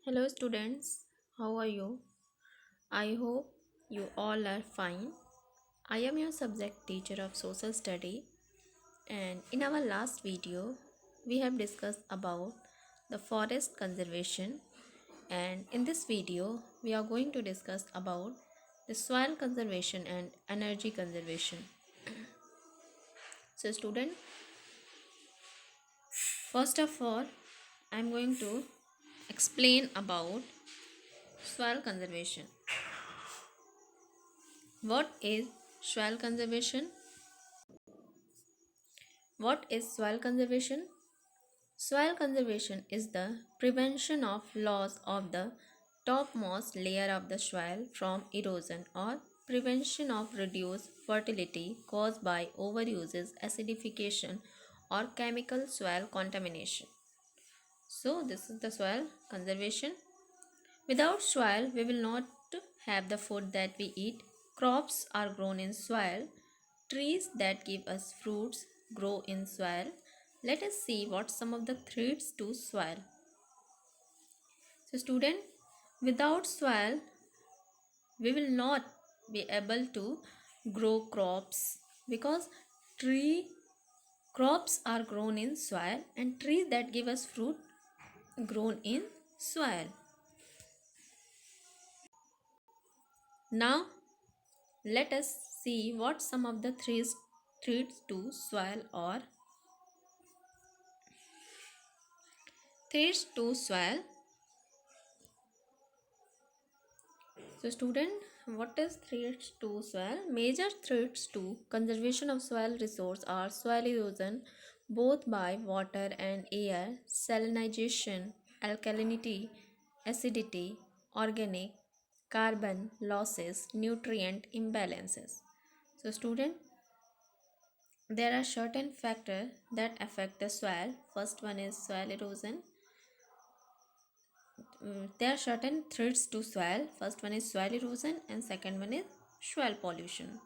Hello, students. How are you? I hope you all are fine. I am your subject teacher of social study, and in our last video, we have discussed about the forest conservation. And in this video, we are going to discuss about the soil conservation and energy conservation. So, student, first of all, I am going to explain about soil conservation. What is soil conservation? What is soil conservation? Soil conservation is the prevention of loss of the topmost layer of the soil from erosion or prevention of reduced fertility caused by overuses, acidification, or chemical soil contamination. So, this is the soil conservation. Without soil, we will not have the food that we eat. Crops are grown in soil. Trees that give us fruits grow in soil. Let us see what some of the threats to soil. So, student, without soil, we will not be able to grow crops because tree crops are grown in soil and trees that give us fruit grown in soil. Now, let us see what some of the threats to soil are. Threats to soil. So, student, what is threats to soil? Major threats to conservation of soil resource are soil erosion, both by water and air, salinization, alkalinity, acidity, organic, carbon losses, nutrient imbalances. So, student, there are certain factors that affect the soil. First one is soil erosion. There are certain threats to soil. First one is soil erosion and second one is soil pollution.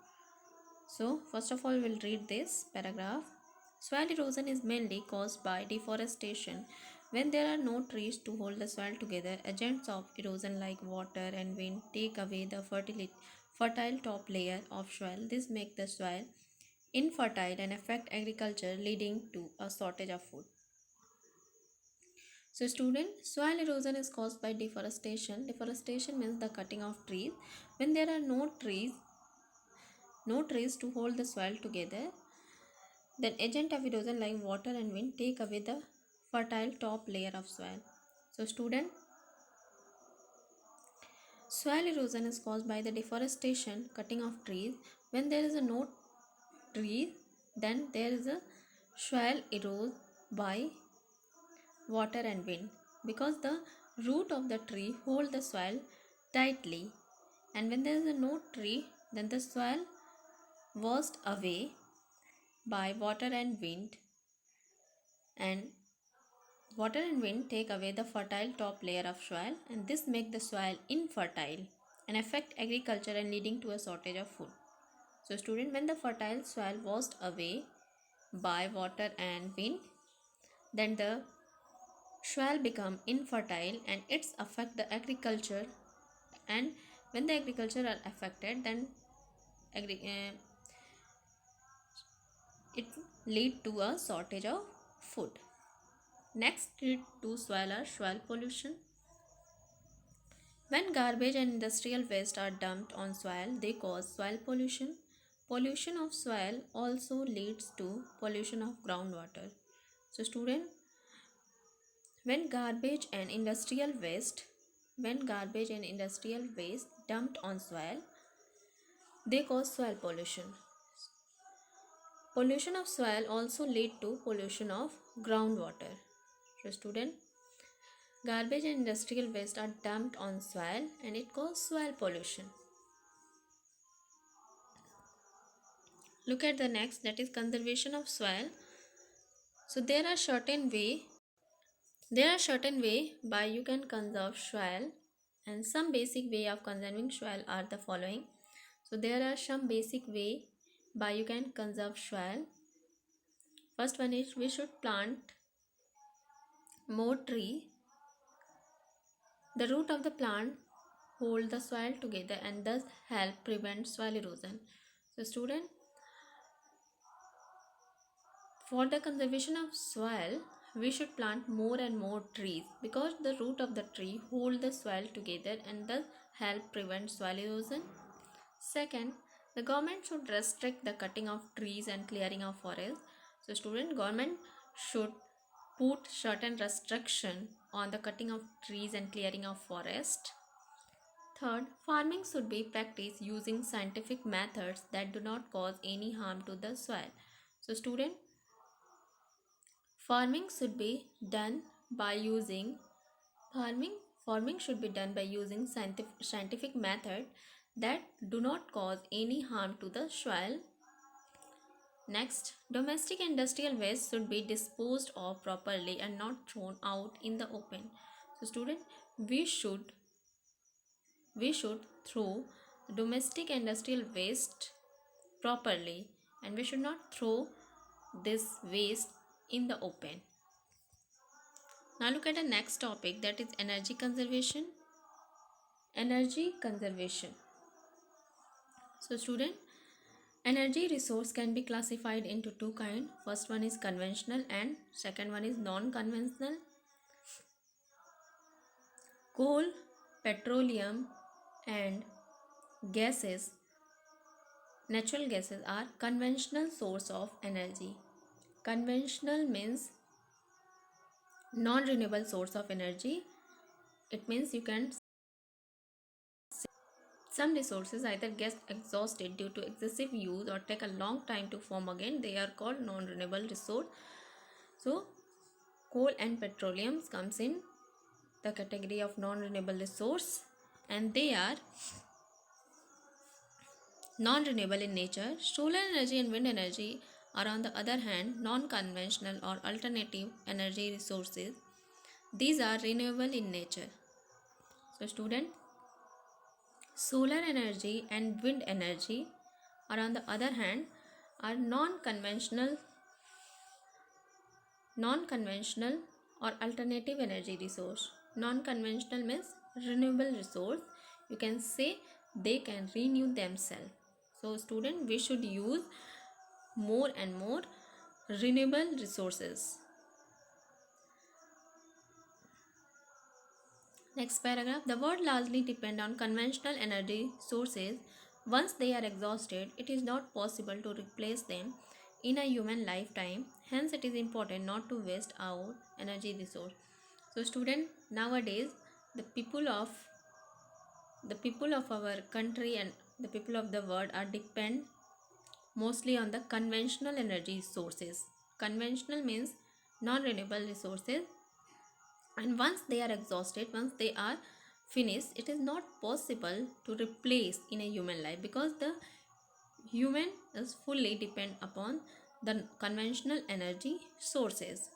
So first of all, we'll read this paragraph. Soil erosion is mainly caused by deforestation. When there are no trees to hold the soil together, agents of erosion like water and wind take away the fertile top layer of soil. This makes the soil infertile and affect agriculture, leading to a shortage of food. So student, soil erosion is caused by deforestation. Deforestation means the cutting of trees. When there are no trees to hold the soil together, then agent of erosion like water and wind take away the fertile top layer of soil. So student, soil erosion is caused by the deforestation, cutting of trees. When there is a no tree, then there is a soil erode by water and wind because the root of the tree hold the soil tightly, and when there is no tree, then the soil washed away by water and wind, and water and wind take away the fertile top layer of soil, and this make the soil infertile and affect agriculture and leading to a shortage of food. So student, when the fertile soil washed away by water and wind, then the soil become infertile and it's affect the agriculture, and when the agriculture are affected, then it lead to a shortage of food. Next threat to soil are soil pollution. When garbage and industrial waste are dumped on soil, they cause soil pollution. Pollution of soil also leads to pollution of groundwater. So student, when garbage and industrial waste dumped on soil, they cause soil pollution. Pollution of soil also lead to pollution of groundwater. So student, garbage and industrial waste are dumped on soil and it causes soil pollution. Look at the next, that is conservation of soil. So there are certain way by you can conserve soil, and some basic way of conserving soil are the following. So there are some basic way by you can conserve soil. First one is we should plant more tree The root of the plant hold the soil together and thus help prevent soil erosion. So student, for the conservation of soil, we should plant more and more trees because the root of the tree hold the soil together and thus help prevent soil erosion. Second, the government should restrict the cutting of trees and clearing of forests. So student, government should put certain restriction on the cutting of trees and clearing of forest. Third, farming should be practiced using scientific methods that do not cause any harm to the soil. So student, farming should be done by using farming farming should be done by using scientific method that do not cause any harm to the soil. Next, domestic industrial waste should be disposed of properly and not thrown out in the open. So student, we should we should throw domestic industrial waste properly and we should not throw this waste in the open. Now look at the next topic, that is energy conservation. Energy conservation. So student, energy resource can be classified into two kinds. First one is conventional and second one is non-conventional. Coal, petroleum and gases, natural gases are conventional source of energy. Conventional means non-renewable source of energy. It means you can some resources either get exhausted due to excessive use or take a long time to form again. They are called non-renewable resource. So coal and petroleum comes in the category of non-renewable resource and they are non-renewable in nature. Solar energy and wind energy are on the other hand non-conventional or alternative energy resources. These are renewable in nature. So student, solar energy and wind energy are on the other hand are non-conventional or alternative energy resource. Non-conventional means renewable resource. You can say they can renew themselves. So student, we should use more and more renewable resources. Next paragraph, the world largely depend on conventional energy sources. Once they are exhausted, it is not possible to replace them in a human lifetime. Hence, it is important not to waste our energy resource. So student, nowadays the people of our country and the people of the world are depend mostly on the conventional energy sources. Conventional means non-renewable resources, and once they are exhausted, once they are finished, it is not possible to replace in a human life because the human is fully depend upon the conventional energy sources.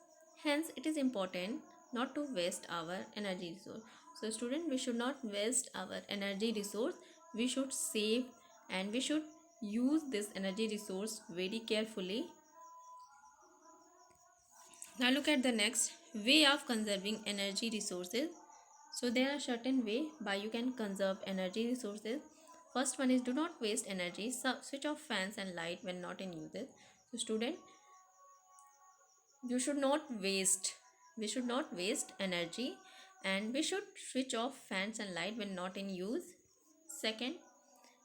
Hence it is important not to waste our energy resource. So student, we should not waste our energy resource. We should save and we should use this energy resource very carefully. Now look at the next way of conserving energy resources. So there are certain way by you can conserve energy resources. First one is do not waste energy. So switch off fans and light when not in use. So student, you should not waste. We should not waste energy and we should switch off fans and light when not in use. Second,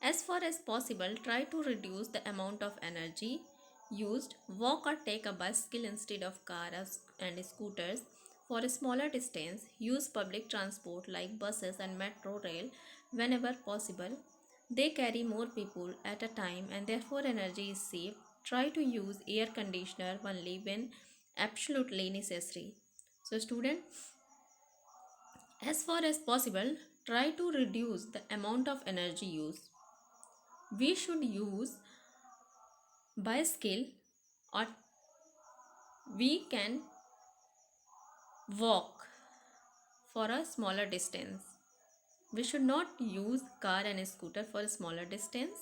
as far as possible, try to reduce the amount of energy used. Walk or take a bicycle instead of cars and scooters. For a smaller distance, use public transport like buses and metro rail whenever possible. They carry more people at a time and therefore energy is saved. Try to use air conditioner only when absolutely necessary. So student, as far as possible, try to reduce the amount of energy used. We should use bicycle or we can walk for a smaller distance. We should not use car and scooter for a smaller distance.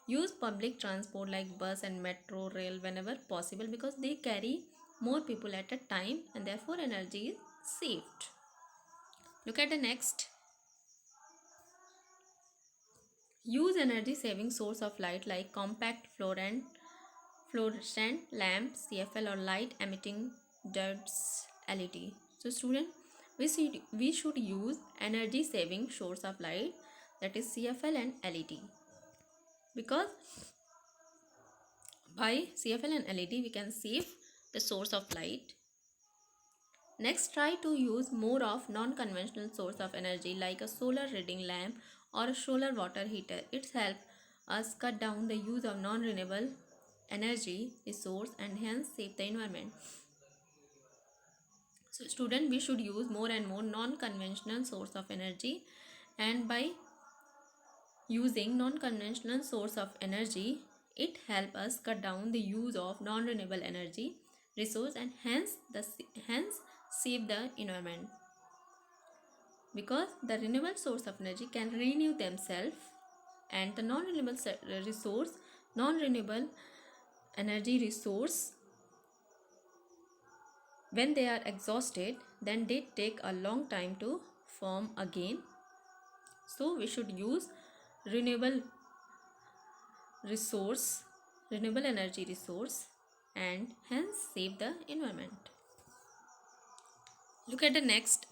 Use public transport like bus and metro rail whenever possible because they carry more people at a time and therefore energy is saved. Look at the next Use energy saving source of light like compact fluorescent lamp, CFL, or light emitting diodes, LED. So student, we should use energy saving source of light, that is CFL and LED, because by CFL and LED we can save the source of light. Next, try to use more of non-conventional source of energy like a solar reading lamp or a solar water heater. It helps us cut down the use of non-renewable energy resource and hence save the environment. So student, we should use more and more non-conventional source of energy, and by using non-conventional source of energy, it helps us cut down the use of non-renewable energy resource and hence save the environment, because the renewable source of energy can renew themselves, and the non-renewable energy resource, when they are exhausted, then they take a long time to form again. So we should use renewable resource, renewable energy resource, and hence save the environment. Look at the next.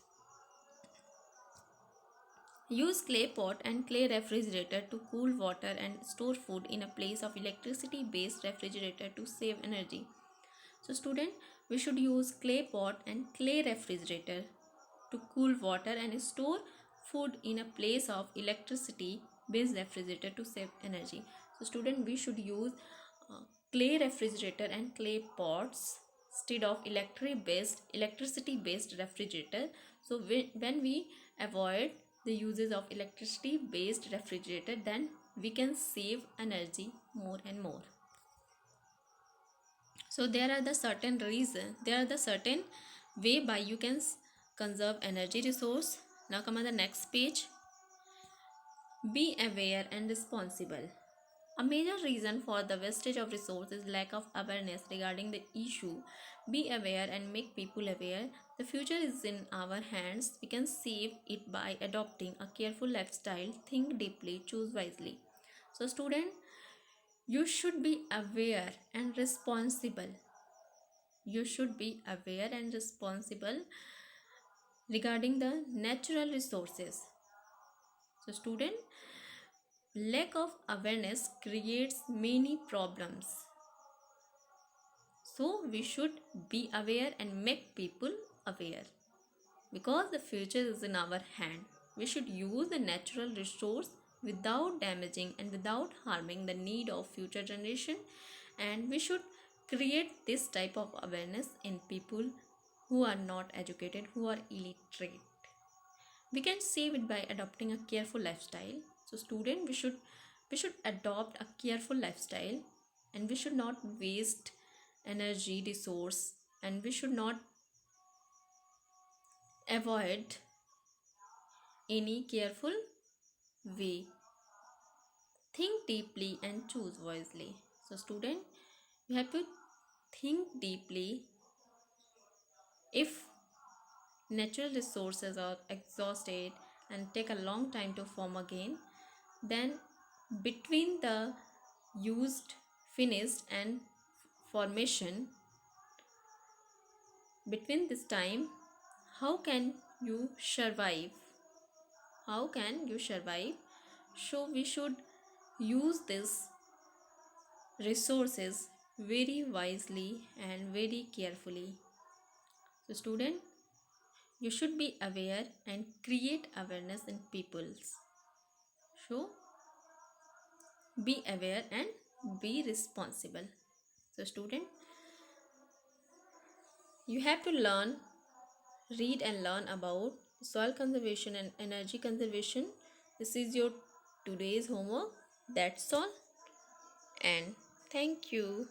Use clay pot and clay refrigerator to cool water and store food in a place of electricity based refrigerator to save energy. So student, we should use clay pot and clay refrigerator to cool water and store food in a place of electricity based refrigerator to save energy. So student, we should use clay refrigerator and clay pots instead of electricity based refrigerator. So when we avoid the uses of electricity based refrigerator, then we can save energy more and more. So there are the certain way by you can conserve energy resource. Now come on the next page. Be aware and responsible. A major reason for the wastage of resources is lack of awareness regarding the issue. Be aware and make people aware. The future is in our hands. We can save it by adopting a careful lifestyle. Think deeply, choose wisely. So student, you should be aware and responsible. You should be aware and responsible regarding the natural resources. So student, lack of awareness creates many problems. So we should be aware and make people aware, because the future is in our hand. We should use the natural resource without damaging and without harming the need of future generation, and we should create this type of awareness in people who are not educated, who are illiterate. We can save it by adopting a careful lifestyle. So student, we should adopt a careful lifestyle, and we should not waste energy resource, and we should not avoid any careful way. Think deeply and choose wisely. So student, you have to think deeply. If natural resources are exhausted and take a long time to form again, then between the used, finished and formation, between this time, how can you survive? How can you survive? So we should use these resources very wisely and very carefully. So student, you should be aware and create awareness in peoples. So be aware and be responsible. So student, you have to read and learn about soil conservation and energy conservation. This is your today's homework. That's all, and thank you.